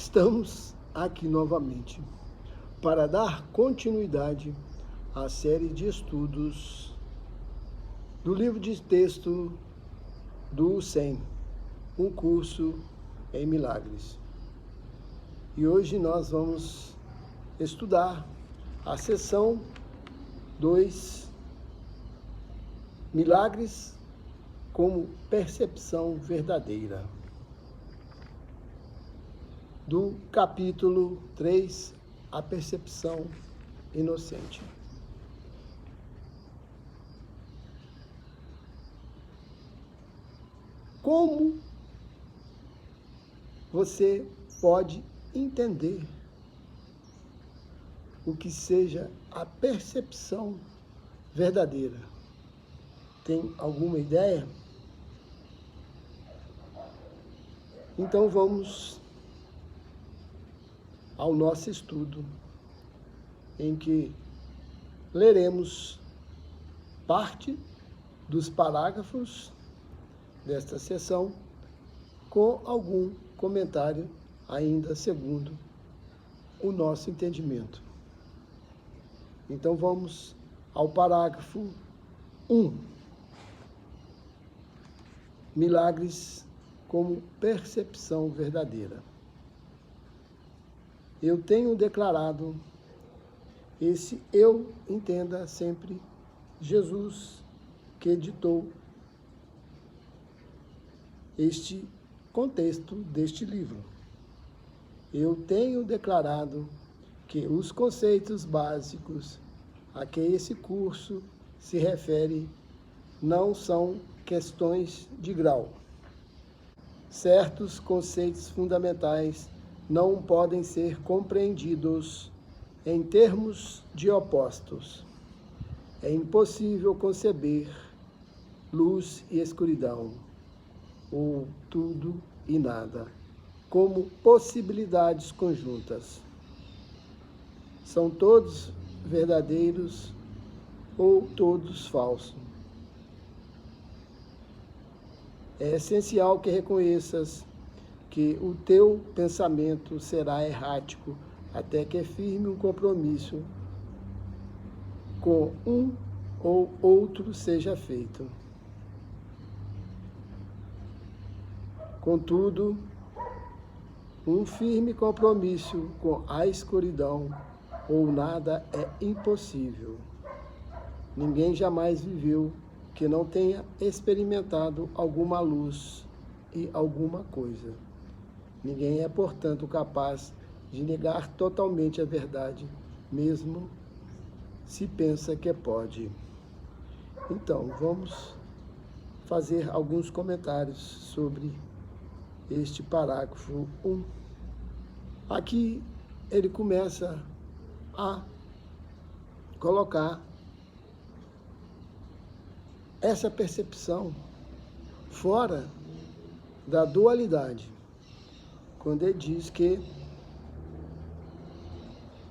Estamos aqui novamente para dar continuidade à série de estudos do livro de texto do SEM, um curso em milagres. E hoje nós vamos estudar a seção 2, milagres como percepção verdadeira. Do capítulo 3, a percepção inocente. Como você pode entender o que seja a percepção verdadeira? Tem alguma ideia? Então vamos ao nosso estudo, em que leremos parte dos parágrafos desta sessão com algum comentário ainda segundo o nosso entendimento. Então vamos ao parágrafo 1. Milagres como percepção verdadeira. Eu tenho declarado, esse eu entenda sempre Jesus, que editou este contexto deste livro. Eu tenho declarado que os conceitos básicos a que esse curso se refere não são questões de grau. Certos conceitos fundamentais não podem ser compreendidos em termos de opostos. É impossível conceber luz e escuridão, ou tudo e nada, como possibilidades conjuntas. São todos verdadeiros ou todos falsos. É essencial que reconheças que o teu pensamento será errático até que firme um compromisso com um ou outro seja feito. Contudo, um firme compromisso com a escuridão ou nada é impossível. Ninguém jamais viveu que não tenha experimentado alguma luz e alguma coisa. Ninguém é, portanto, capaz de negar totalmente a verdade, mesmo se pensa que pode. Então, vamos fazer alguns comentários sobre este parágrafo 1. Aqui ele começa a colocar essa percepção fora da dualidade, quando ele diz que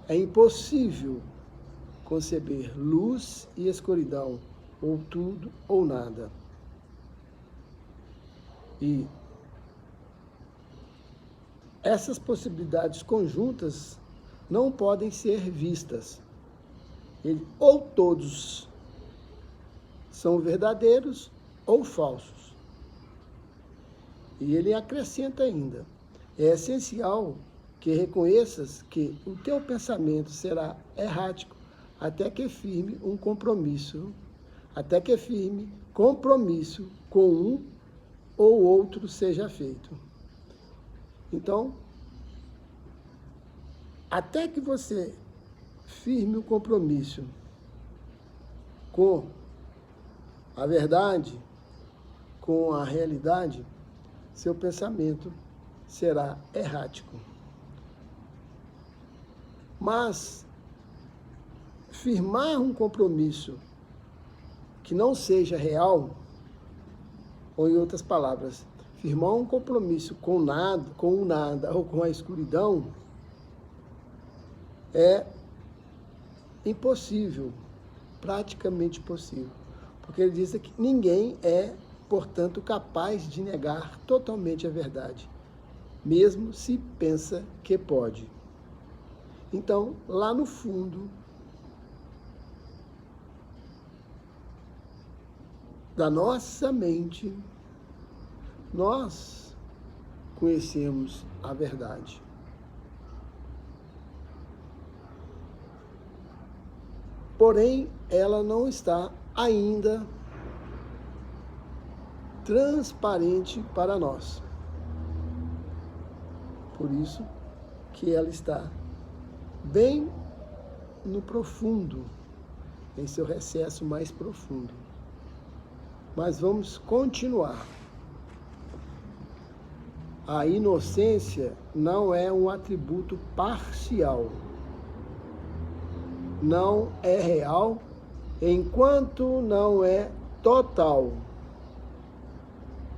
é impossível conceber luz e escuridão, ou tudo ou nada. E essas possibilidades conjuntas não podem ser vistas. Ou todos são verdadeiros ou falsos. E ele acrescenta ainda: é essencial que reconheças que o teu pensamento será errático até que firme compromisso com um ou outro seja feito. Então, até que você firme o compromisso com a verdade, com a realidade, seu pensamento será errático. Mas firmar um compromisso que não seja real, ou em outras palavras, firmar um compromisso com o nada ou com a escuridão, é impossível, praticamente impossível. Porque ele diz que ninguém é, portanto, capaz de negar totalmente a verdade, mesmo se pensa que pode. Então, lá no fundo da nossa mente, nós conhecemos a verdade. Porém, ela não está ainda transparente para nós. Por isso que ela está bem no profundo, em seu recesso mais profundo. Mas vamos continuar. A inocência não é um atributo parcial. Não é real enquanto não é total.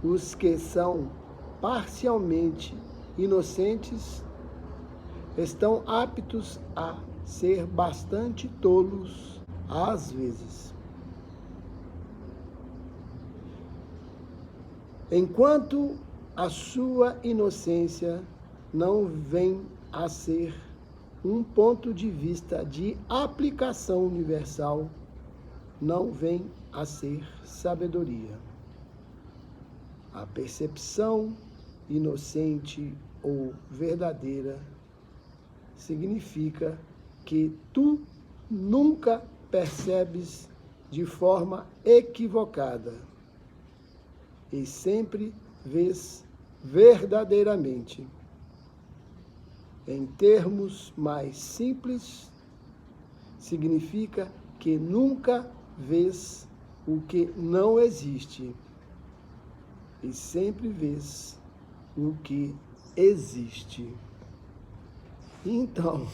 Os que são parcialmente inocentes estão aptos a ser bastante tolos às vezes. Enquanto a sua inocência não vem a ser um ponto de vista de aplicação universal, não vem a ser sabedoria. A percepção inocente ou verdadeira significa que tu nunca percebes de forma equivocada e sempre vês verdadeiramente. Em termos mais simples, significa que nunca vês o que não existe e sempre vês o que existe. Então,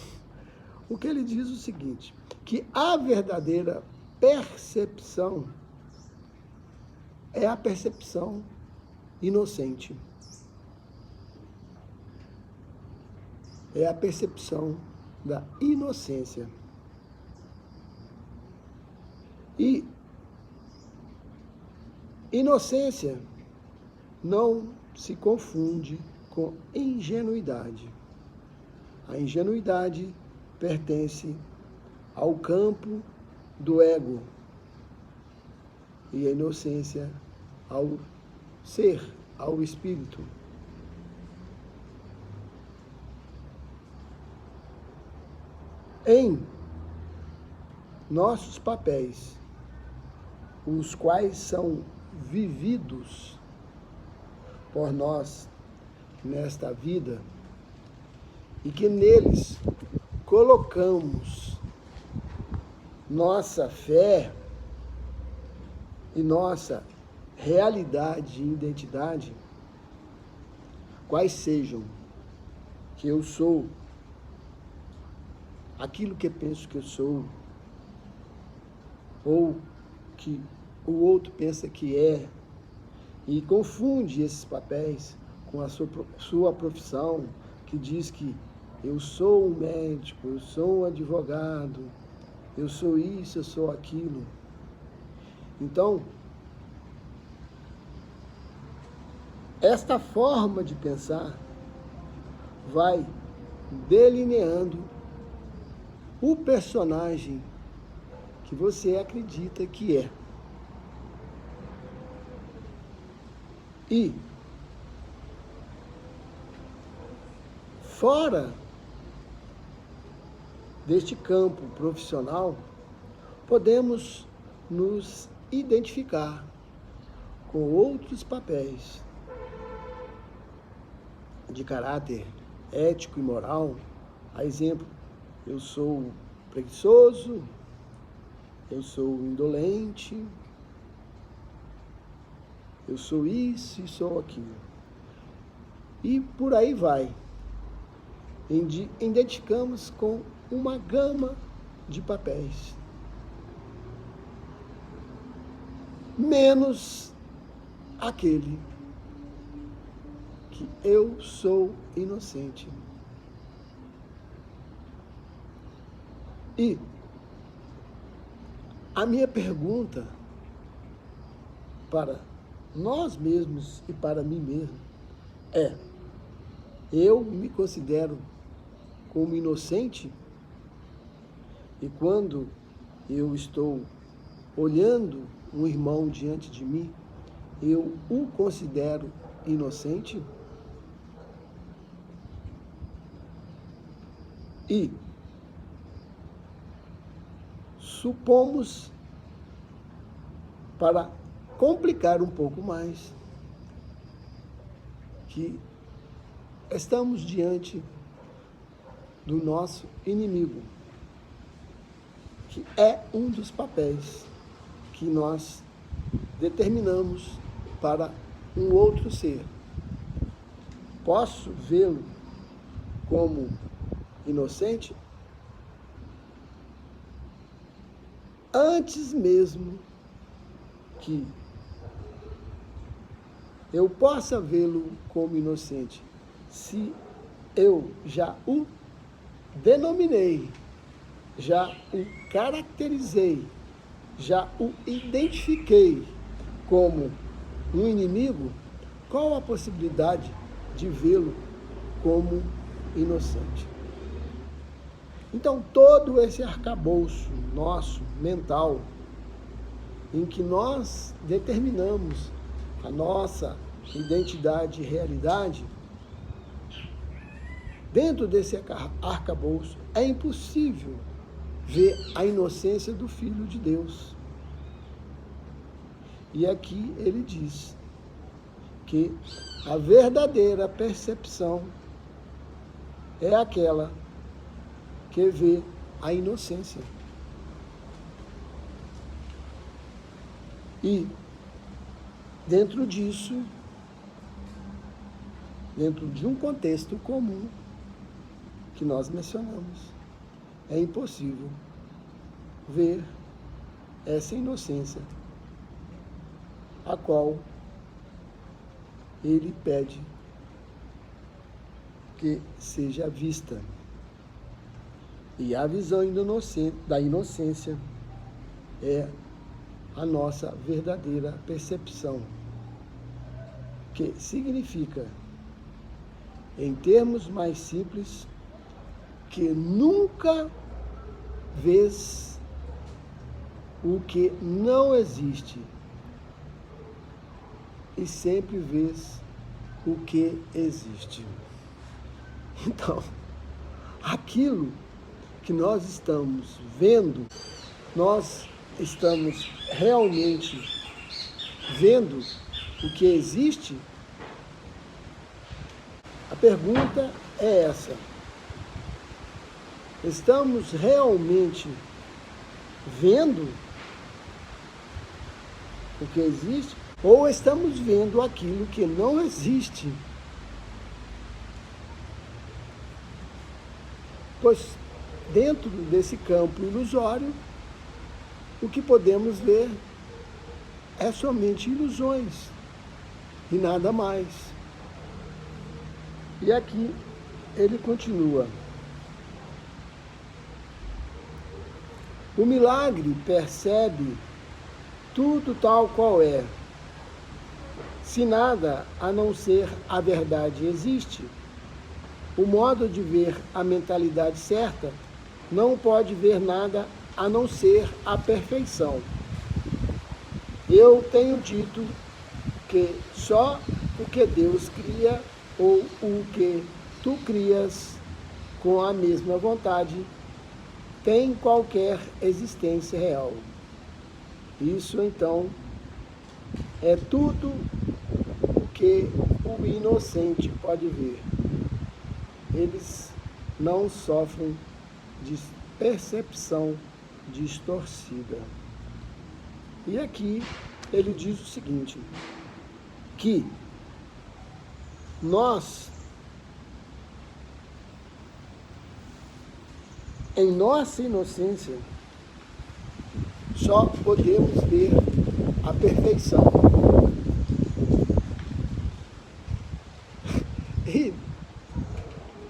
o que ele diz é o seguinte, que a verdadeira percepção é a percepção inocente. É a percepção da inocência. E inocência não se confunde com ingenuidade. A ingenuidade pertence ao campo do ego e a inocência ao ser, ao espírito. Em nossos papéis, os quais são vividos por nós nesta vida, e que neles colocamos nossa fé e nossa realidade e identidade, quais sejam, que eu sou aquilo que eu penso que eu sou, ou que o outro pensa que é, e confunde esses papéis com a sua profissão, que diz que eu sou um médico, eu sou um advogado, eu sou isso, eu sou aquilo. Então, esta forma de pensar vai delineando o personagem que você acredita que é. E fora deste campo profissional, podemos nos identificar com outros papéis de caráter ético e moral. A exemplo, eu sou preguiçoso, eu sou indolente, eu sou isso e sou aquilo. E por aí vai. Identificamos com uma gama de papéis. Menos aquele que eu sou inocente. E a minha pergunta para nós mesmos e para mim mesmo é: eu me considero como inocente, e quando eu estou olhando um irmão diante de mim, eu o considero inocente? E supomos, para complicar um pouco mais, que estamos diante do nosso inimigo, que é um dos papéis que nós determinamos para um outro ser. Posso vê-lo como inocente? Antes mesmo que eu possa vê-lo como inocente, se eu já o denominei, já o caracterizei, já o identifiquei como um inimigo, qual a possibilidade de vê-lo como inocente? Então, todo esse arcabouço nosso, mental, em que nós determinamos a nossa identidade e realidade, dentro desse arcabouço é impossível ver a inocência do Filho de Deus. E aqui ele diz que a verdadeira percepção é aquela que vê a inocência. E dentro disso, dentro de um contexto comum que nós mencionamos, é impossível ver essa inocência a qual ele pede que seja vista. E a visão da inocência é a nossa verdadeira percepção, que significa, em termos mais simples, que nunca vês o que não existe e sempre vês o que existe. Então, aquilo que nós estamos vendo, nós estamos realmente vendo o que existe? A pergunta é essa. Estamos realmente vendo o que existe? Ou estamos vendo aquilo que não existe? Pois dentro desse campo ilusório, o que podemos ver é somente ilusões e nada mais. E aqui ele continua. O milagre percebe tudo tal qual é. Se nada a não ser a verdade existe, o modo de ver a mentalidade certa não pode ver nada a não ser a perfeição. Eu tenho dito que só o que Deus cria ou o que tu crias com a mesma vontade tem qualquer existência real. Isso, então, é tudo o que o inocente pode ver. Eles não sofrem de percepção distorcida. E aqui ele diz o seguinte, que nós, em nossa inocência, só podemos ver a perfeição. E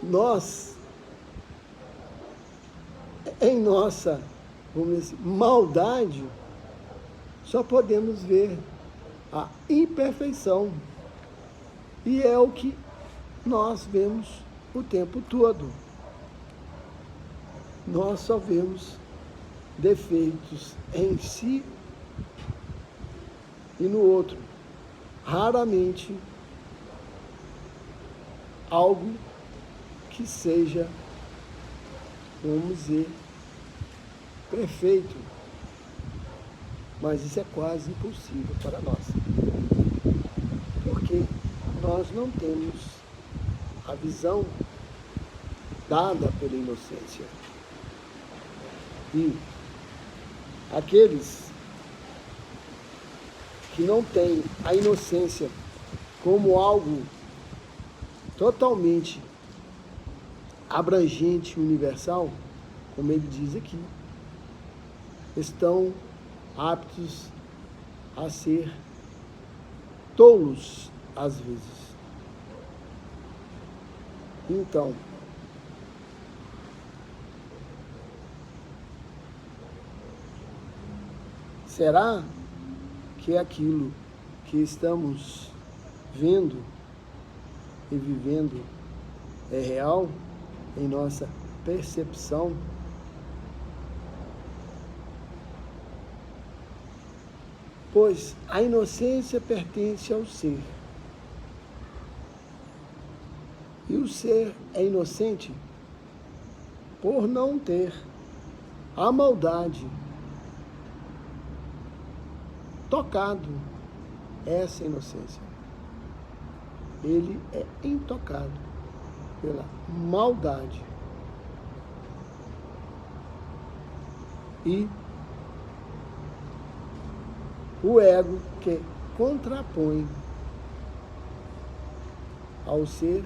nós, em nossa, vamos dizer, maldade, só podemos ver a imperfeição. E é o que nós vemos o tempo todo. Nós só vemos defeitos em si e no outro. Raramente algo que seja, vamos dizer, perfeito. Mas isso é quase impossível para nós. Porque nós não temos a visão dada pela inocência. E aqueles que não têm a inocência como algo totalmente abrangente, universal, como ele diz aqui, estão aptos a ser tolos às vezes. Então, será que aquilo que estamos vendo e vivendo é real em nossa percepção? Pois a inocência pertence ao ser. E o ser é inocente por não ter a maldade tocado essa inocência. Ele é intocado pela maldade. E o ego que contrapõe ao ser,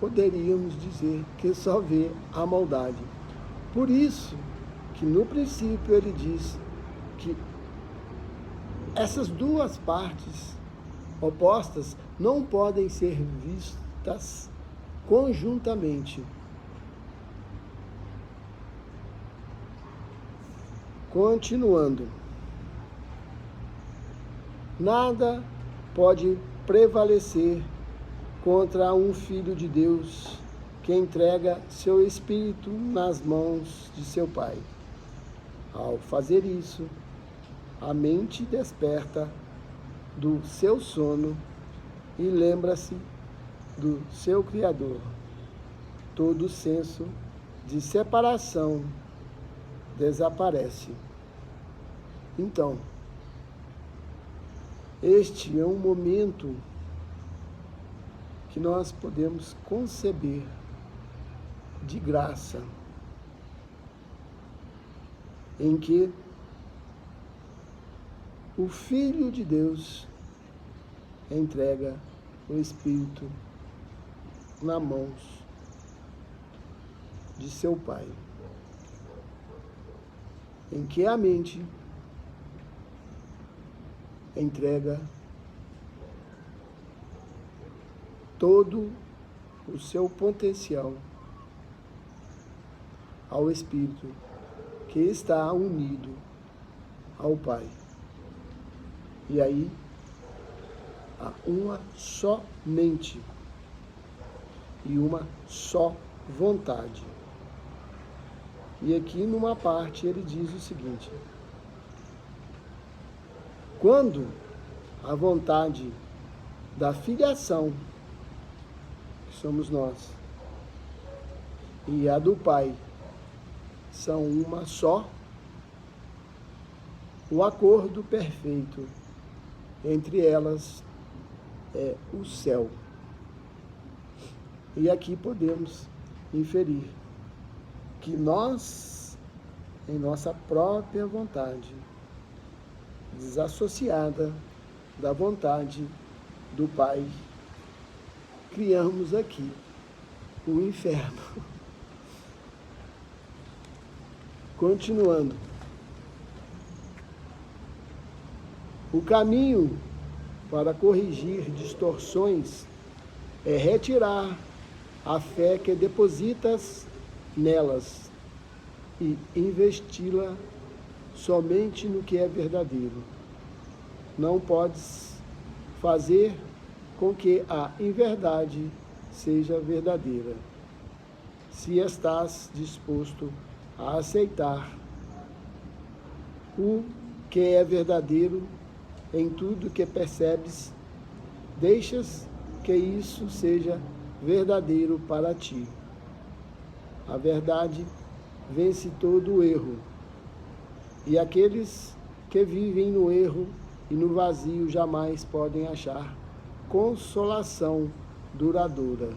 poderíamos dizer que só vê a maldade. Por isso que no princípio ele diz que essas duas partes opostas não podem ser vistas conjuntamente. Continuando. Nada pode prevalecer contra um filho de Deus que entrega seu espírito nas mãos de seu Pai. Ao fazer isso, a mente desperta do seu sono e lembra-se do seu Criador. Todo senso de separação desaparece. Então, este é um momento que nós podemos conceber de graça, em que o Filho de Deus entrega o Espírito nas mãos de seu Pai, em que a mente entrega todo o seu potencial ao Espírito que está unido ao Pai. E aí há uma só mente e uma só vontade. E aqui numa parte ele diz o seguinte: quando a vontade da filiação, que somos nós, e a do Pai são uma só, o acordo perfeito entre elas é o céu. E aqui podemos inferir que nós, em nossa própria vontade, desassociada da vontade do Pai, criamos aqui o inferno. Continuando. O caminho para corrigir distorções é retirar a fé que depositas nelas e investi-la somente no que é verdadeiro. Não podes fazer com que a inverdade seja verdadeira. Se estás disposto a aceitar o que é verdadeiro em tudo que percebes, deixas que isso seja verdadeiro para ti. A verdade vence todo o erro, e aqueles que vivem no erro e no vazio jamais podem achar consolação duradoura.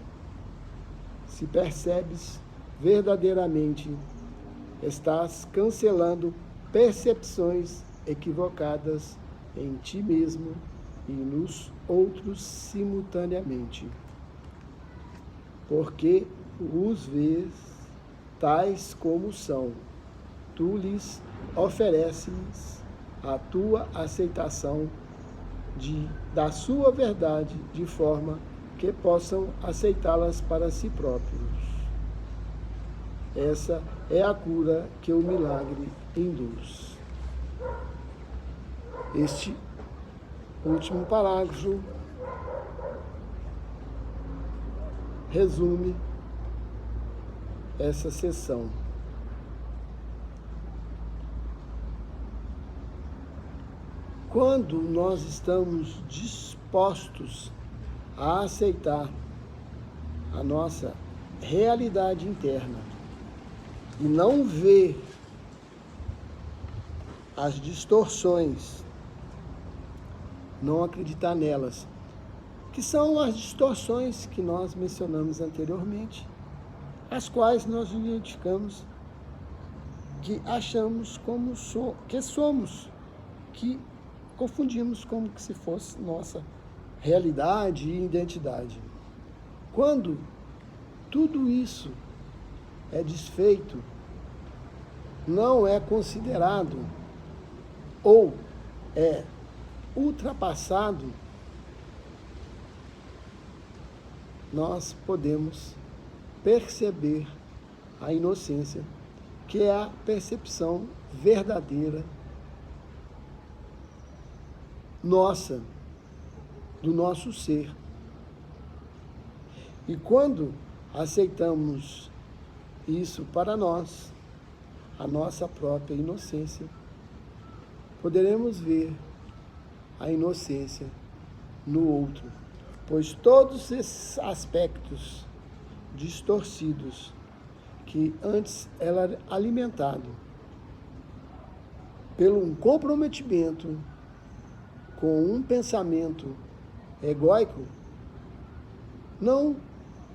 Se percebes verdadeiramente, estás cancelando percepções equivocadas em ti mesmo e nos outros simultaneamente, porque os vês tais como são. Tu lhes ofereces a tua aceitação da sua verdade, de forma que possam aceitá-las para si próprios. Essa é a cura que o milagre induz. Este último parágrafo resume essa sessão. Quando nós estamos dispostos a aceitar a nossa realidade interna e não ver as distorções, não acreditar nelas, que são as distorções que nós mencionamos anteriormente, as quais nós identificamos, que achamos como que somos, que confundimos como que se fosse nossa realidade e identidade. Quando tudo isso é desfeito, não é considerado ou é ultrapassado, nós podemos perceber a inocência, que é a percepção verdadeira nossa, do nosso ser. E quando aceitamos isso para nós, a nossa própria inocência, poderemos ver a inocência no outro, pois todos esses aspectos distorcidos que antes era alimentado pelo um comprometimento com um pensamento egóico, não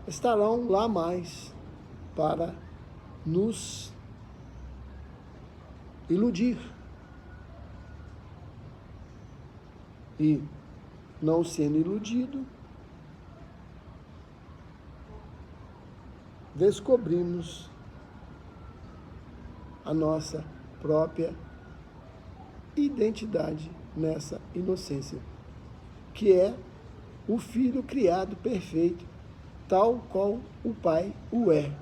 estarão lá mais para nos iludir. E, não sendo iludido, descobrimos a nossa própria identidade nessa inocência, que é o Filho criado perfeito, tal qual o Pai o é.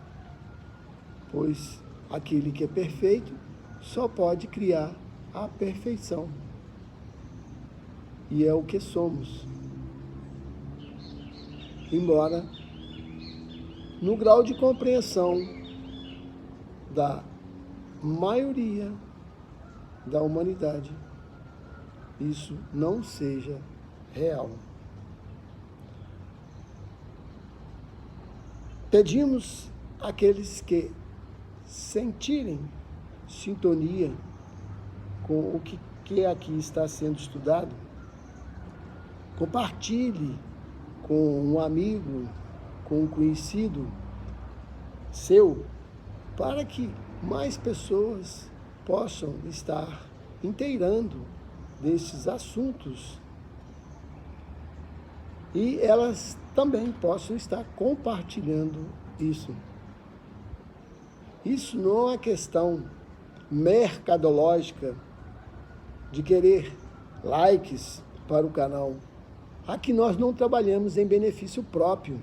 Pois aquele que é perfeito só pode criar a perfeição. E é o que somos. Embora, no grau de compreensão da maioria da humanidade, isso não seja real. Pedimos àqueles que sentirem sintonia com o que aqui está sendo estudado, compartilhe com um amigo, com um conhecido seu, para que mais pessoas possam estar inteirando desses assuntos e elas também possam estar compartilhando isso. Isso não é questão mercadológica de querer likes para o canal. Aqui nós não trabalhamos em benefício próprio,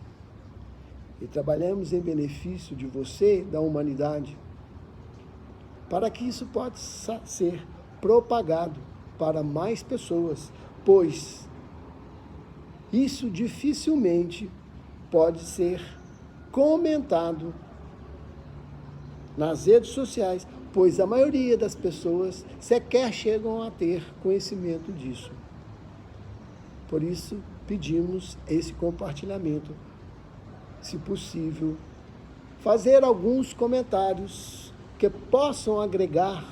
e trabalhamos em benefício de você, da humanidade, para que isso possa ser propagado para mais pessoas, pois isso dificilmente pode ser comentado nas redes sociais, pois a maioria das pessoas sequer chegam a ter conhecimento disso. Por isso, pedimos esse compartilhamento. Se possível, fazer alguns comentários que possam agregar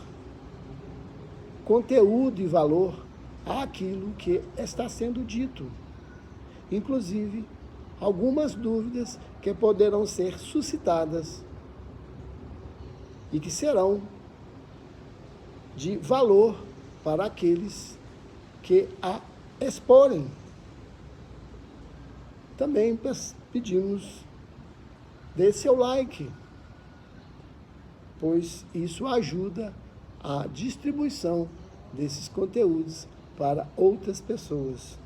conteúdo e valor àquilo que está sendo dito. Inclusive, algumas dúvidas que poderão ser suscitadas e que serão de valor para aqueles que a exporem. Também pedimos, dê seu like, pois isso ajuda a distribuição desses conteúdos para outras pessoas.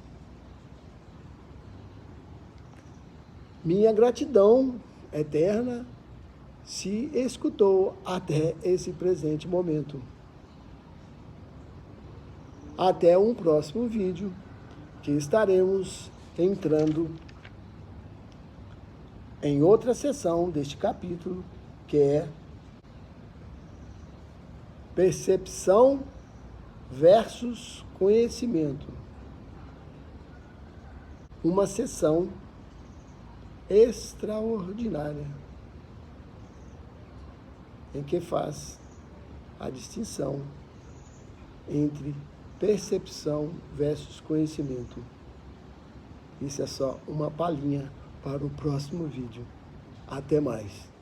Minha gratidão eterna se escutou até esse presente momento. Até um próximo vídeo, que estaremos entrando em outra sessão deste capítulo, que é percepção versus conhecimento. Uma sessão extraordinária, em que faz a distinção entre percepção versus conhecimento. Isso é só uma palhinha para o próximo vídeo. Até mais.